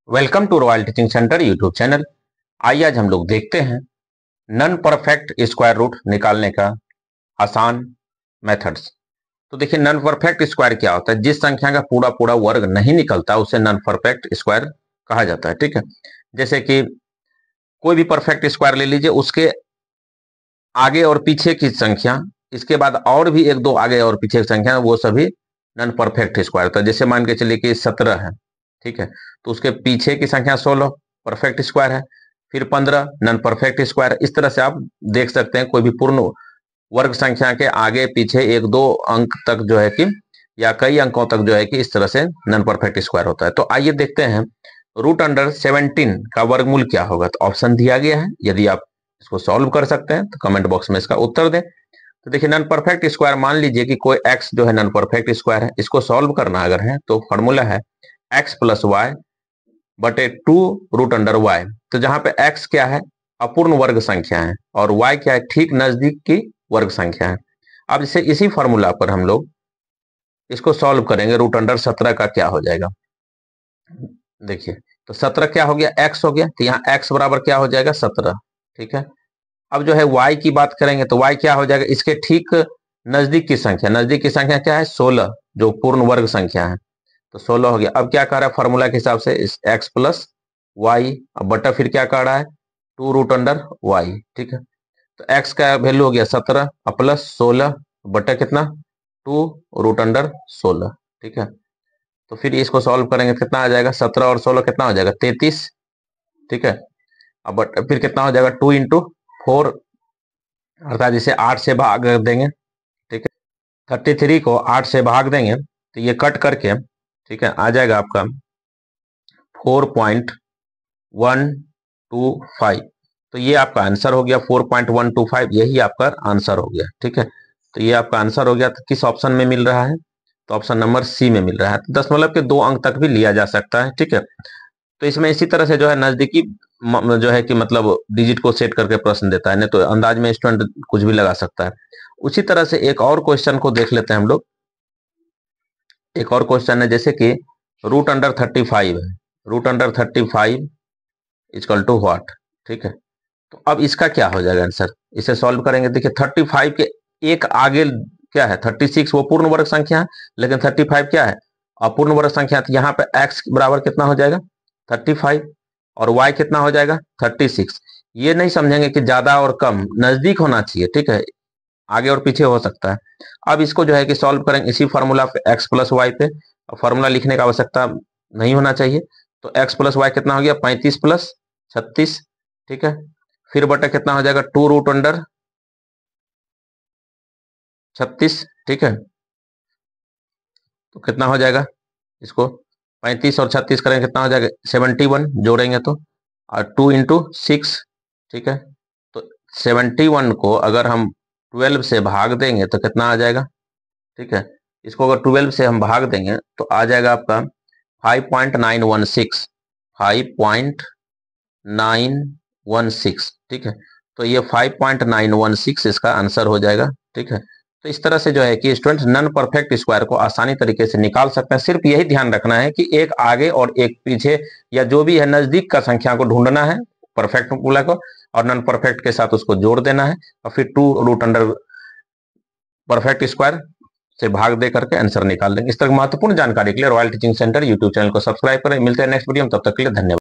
Welcome to Royal Teaching Centre YouTube channel. आइए आज हम लोग देखते हैं नॉन परफेक्ट स्क्वायर रूट निकालने का आसान मेथड्स। तो देखिए, नॉन परफेक्ट स्क्वायर क्या होता है? जिस संख्या का पूरा पूरा वर्ग नहीं निकलता उसे नॉन परफेक्ट स्क्वायर कहा जाता है। ठीक है, जैसे कि कोई भी परफेक्ट स्क्वायर ले लीजिए, उसके आगे और पीछे की संख्या, इसके बाद और भी एक दो आगे और पीछे की संख्या, वो सभी नॉन परफेक्ट स्क्वायर होता है। जैसे मान के चलिए कि 17 है, ठीक है, तो उसके पीछे की संख्या 16 परफेक्ट स्क्वायर है, फिर 15 नॉन परफेक्ट स्क्वायर। इस तरह से आप देख सकते हैं कोई भी पूर्ण वर्ग संख्या के आगे पीछे एक दो अंक तक जो है कि, या कई अंकों तक जो है कि इस तरह से नॉन परफेक्ट स्क्वायर होता है। तो आइए देखते हैं रूट अंडर 17 का वर्गमूल क्या होगा। तो ऑप्शन दिया गया है, यदि आप इसको सॉल्व कर सकते हैं तो कमेंट बॉक्स में इसका उत्तर दें। तो देखिए, नॉन परफेक्ट स्क्वायर, मान लीजिए कि कोई x जो है नॉन परफेक्ट स्क्वायर है, इसको सॉल्व करना अगर है तो फॉर्मूला है x प्लस वाई बटे 2 रूट अंडर वाई। तो जहां पे x क्या है, अपूर्ण वर्ग संख्या है, और y क्या है, ठीक नजदीक की वर्ग संख्या है। अब इसे इसी फॉर्मूला पर हम लोग इसको सॉल्व करेंगे। रूट अंडर 17 का क्या हो जाएगा, देखिए, तो 17 क्या हो गया, x हो गया, तो यहाँ x बराबर क्या हो जाएगा, 17। ठीक है, अब जो है y की बात करेंगे तो y क्या हो जाएगा, इसके ठीक नजदीक की संख्या, नजदीक की संख्या क्या है, 16, जो पूर्ण वर्ग संख्या है, तो 16 हो गया। अब क्या कह रहा है फॉर्मूला के हिसाब से, इस x प्लस वाई, अब बटा फिर क्या कह रहा है, 2 रूट अंडर वाई। ठीक है, तो x का वैल्यू हो गया 17 और प्लस 16 बटा कितना, 2 रूट अंडर 16। ठीक है, तो फिर इसको सॉल्व करेंगे कितना आ जाएगा, 17 और 16 कितना हो जाएगा, 33। ठीक है, अब फिर कितना हो जाएगा, 2 इंटू 4, अर्थात इसे 8 से भाग देंगे। ठीक है, 33 को 8 से भाग देंगे तो ये कट करके, ठीक है, आ जाएगा आपका 4.125। तो ये आपका आंसर हो गया 4.125, यही आपका आंसर हो गया। ठीक है, तो ये आपका आंसर हो गया। तो किस ऑप्शन में मिल रहा है, तो ऑप्शन नंबर सी में मिल रहा है। तो दशमलव के 2 अंक तक भी लिया जा सकता है। ठीक है, तो इसमें इसी तरह से जो है नजदीकी जो है कि मतलब डिजिट को सेट करके प्रश्न देता है, नहीं तो अंदाज में स्टूडेंट कुछ भी लगा सकता है। उसी तरह से एक और क्वेश्चन को देख लेते हैं हम लोग। एक और क्वेश्चन है, जैसे कि रूट अंडर 35 है, root under 35 equal to what. ठीक है, तो अब इसका क्या हो जाएगा आंसर, इसे सॉल्व करेंगे। देखिए, 35 के एक आगे क्या है, 36 वो पूर्ण वर्ग संख्या है, लेकिन 35 क्या है, अपूर्ण वर्ग संख्या। तो यहाँ पे x बराबर कितना हो जाएगा, 35, और y कितना हो जाएगा, 36। ये नहीं समझेंगे कि ज्यादा और कम, नजदीक होना चाहिए। ठीक है, आगे और पीछे हो सकता है। अब इसको जो है कि सॉल्व करेंगे इसी फॉर्मूला पे, x प्लस वाई पे। फॉर्मूला लिखने का आवश्यकता नहीं होना चाहिए। तो x प्लस वाई कितना हो गया, 35 प्लस 36। ठीक है, फिर बटा कितना हो जाएगा, 2 रूट अंडर 36। ठीक है, तो कितना हो जाएगा, इसको 35 और 36 करेंगे कितना हो जाएगा, 71 जोड़ेंगे तो, और 2 इंटू 6। ठीक है, तो 71 को अगर हम 12 से भाग देंगे तो कितना आ जाएगा। ठीक है, इसको अगर 12 से हम भाग देंगे तो आ जाएगा आपका 5.916, 5.916। ठीक है, तो ये 5.916 इसका आंसर हो जाएगा। ठीक है, तो इस तरह से जो है कि स्टूडेंट नॉन परफेक्ट स्क्वायर को आसानी तरीके से निकाल सकते हैं। सिर्फ यही ध्यान रखना है कि एक आगे और एक पीछे, या जो भी है नजदीक का संख्या को ढूंढना है परफेक्ट मूला को, और नॉन परफेक्ट के साथ उसको जोड़ देना है, और फिर 2 रूट अंडर परफेक्ट स्क्वायर से भाग दे करके आंसर निकाल लेंगे। इस तरह महत्वपूर्ण जानकारी के लिए royal Teaching Centre YouTube channel को सब्सक्राइब करें। मिलते हैं नेक्स्ट वीडियो में, तब तक के लिए धन्यवाद।